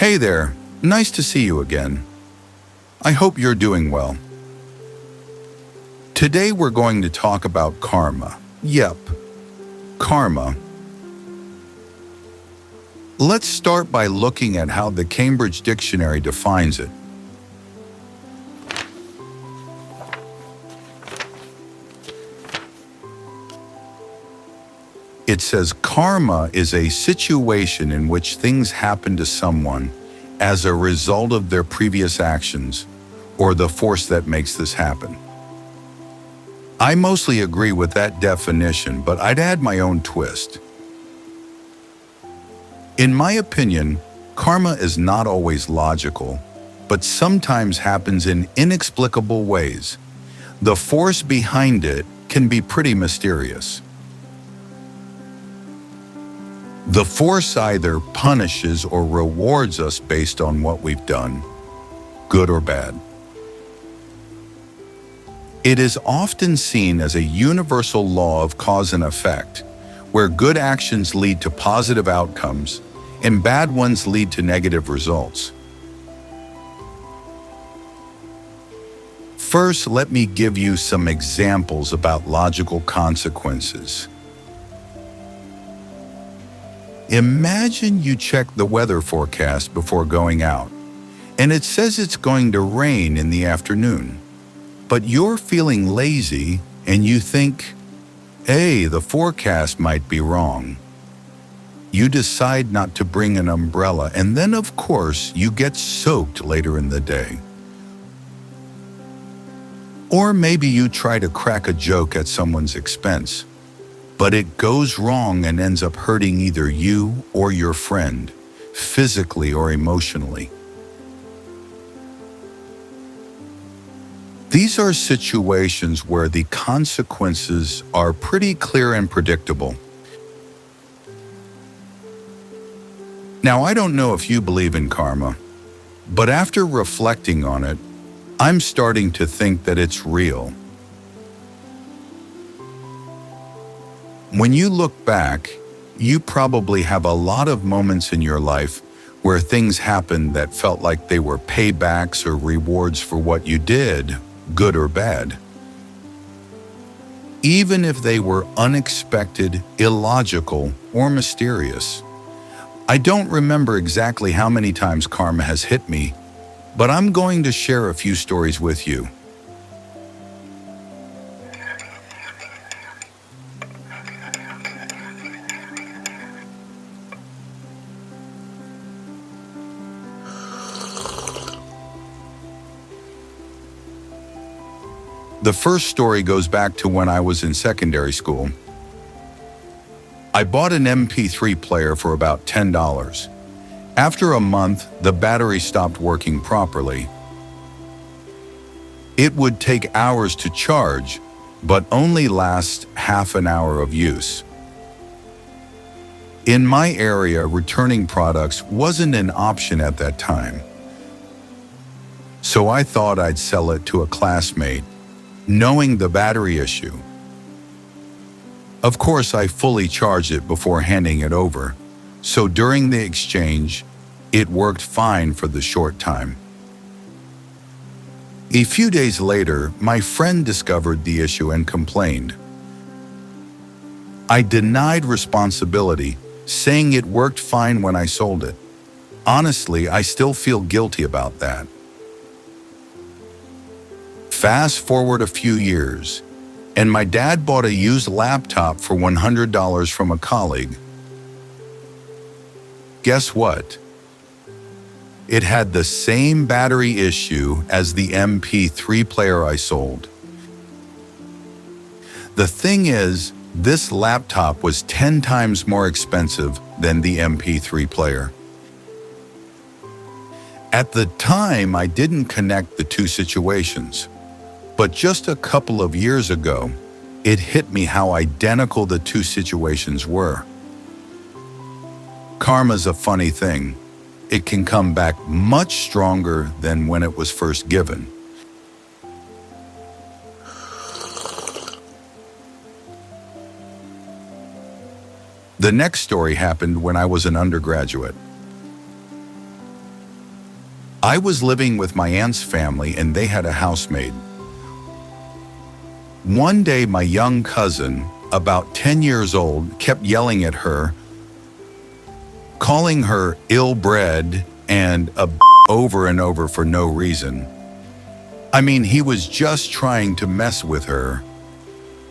Hey there, nice to see you again. I hope you're doing well. Today we're going to talk about karma. Yep, karma. Let's start by looking at how the Cambridge Dictionary defines it. It says karma is a situation in which things happen to someone as a result of their previous actions or the force that makes this happen. I mostly agree with that definition, but I'd add my own twist. In my opinion, karma is not always logical, but sometimes happens in inexplicable ways. The force behind it can be pretty mysterious. The force either punishes or rewards us based on what we've done, good or bad. It is often seen as a universal law of cause and effect, where good actions lead to positive outcomes and bad ones lead to negative results. First, let me give you some examples about logical consequences. Imagine you check the weather forecast before going out, and it says it's going to rain in the afternoon. But you're feeling lazy and you think, hey, the forecast might be wrong. You decide not to bring an umbrella, and then of course you get soaked later in the day. Or maybe you try to crack a joke at someone's expense, but it goes wrong and ends up hurting either you or your friend, physically or emotionally. These are situations where the consequences are pretty clear and predictable. Now, I don't know if you believe in karma, but after reflecting on it, I'm starting to think that it's real. When you look back, you probably have a lot of moments in your life where things happened that felt like they were paybacks or rewards for what you did, good or bad. Even if they were unexpected, illogical, or mysterious. I don't remember exactly how many times karma has hit me, but I'm going to share a few stories with you. The first story goes back to when I was in secondary school. I bought an MP3 player for about $10. After a month, the battery stopped working properly. It would take hours to charge, but only last half an hour of use. In my area, returning products wasn't an option at that time. So I thought I'd sell it to a classmate, knowing the battery issue. Of course, I fully charged it before handing it over, so during the exchange, it worked fine for the short time. A few days later, my friend discovered the issue and complained. I denied responsibility, saying it worked fine when I sold it. Honestly, I still feel guilty about that. Fast forward a few years, and my dad bought a used laptop for $100 from a colleague. Guess what? It had the same battery issue as the MP3 player I sold. The thing is, this laptop was 10 times more expensive than the MP3 player. At the time, I didn't connect the two situations. But just a couple of years ago, it hit me how identical the two situations were. Karma's a funny thing. It can come back much stronger than when it was first given. The next story happened when I was an undergraduate. I was living with my aunt's family and they had a housemaid. One day, my young cousin, about 10 years old, kept yelling at her, calling her ill-bred and over and over for no reason. I mean, he was just trying to mess with her.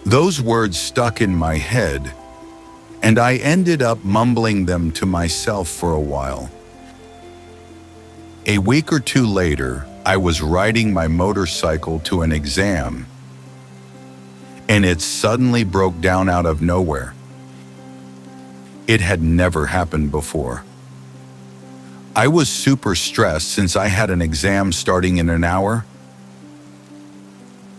Those words stuck in my head, and I ended up mumbling them to myself for a while. A week or two later, I was riding my motorcycle to an exam, and it suddenly broke down out of nowhere. It had never happened before. I was super stressed since I had an exam starting in an hour.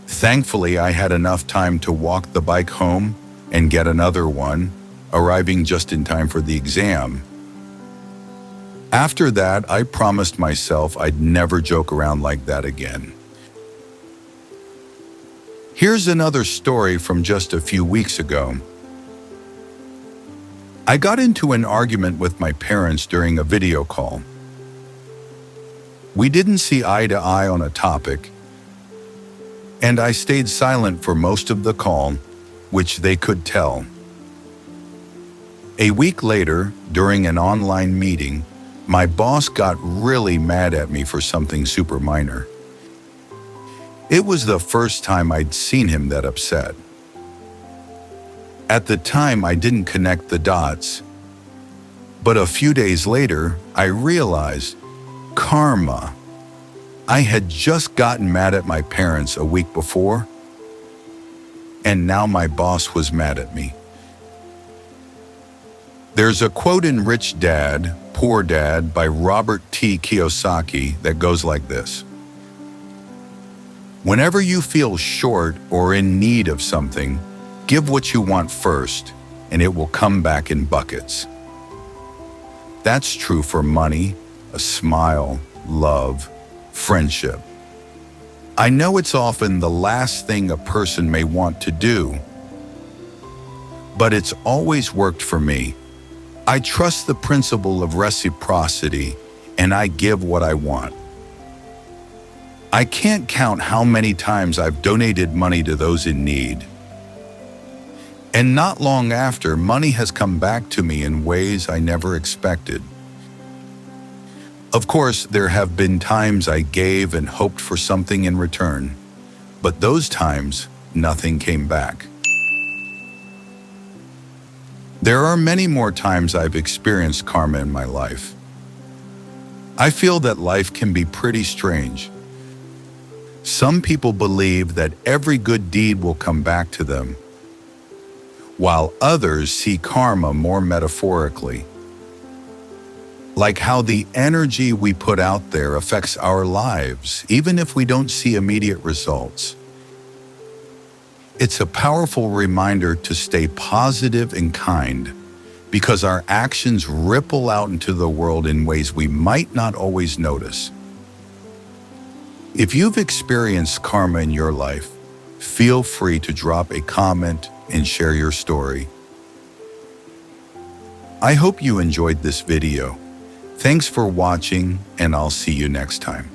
Thankfully, I had enough time to walk the bike home and get another one, arriving just in time for the exam. After that, I promised myself I'd never joke around like that again. Here's another story from just a few weeks ago. I got into an argument with my parents during a video call. We didn't see eye to eye on a topic, and I stayed silent for most of the call, which they could tell. A week later, during an online meeting, my boss got really mad at me for something super minor. It was the first time I'd seen him that upset. At the time, I didn't connect the dots, but a few days later, I realized karma. I had just gotten mad at my parents a week before, and now my boss was mad at me. There's a quote in Rich Dad, Poor Dad by Robert T. Kiyosaki that goes like this: whenever you feel short or in need of something, give what you want first, and it will come back in buckets. That's true for money, a smile, love, friendship. I know it's often the last thing a person may want to do, but it's always worked for me. I trust the principle of reciprocity, and I give what I want. I can't count how many times I've donated money to those in need. And not long after, money has come back to me in ways I never expected. Of course, there have been times I gave and hoped for something in return, but those times, nothing came back. There are many more times I've experienced karma in my life. I feel that life can be pretty strange. Some people believe that every good deed will come back to them, while others see karma more metaphorically, like how the energy we put out there affects our lives, even if we don't see immediate results. It's a powerful reminder to stay positive and kind, because our actions ripple out into the world in ways we might not always notice. If you've experienced karma in your life, feel free to drop a comment and share your story. I hope you enjoyed this video. Thanks for watching, and I'll see you next time.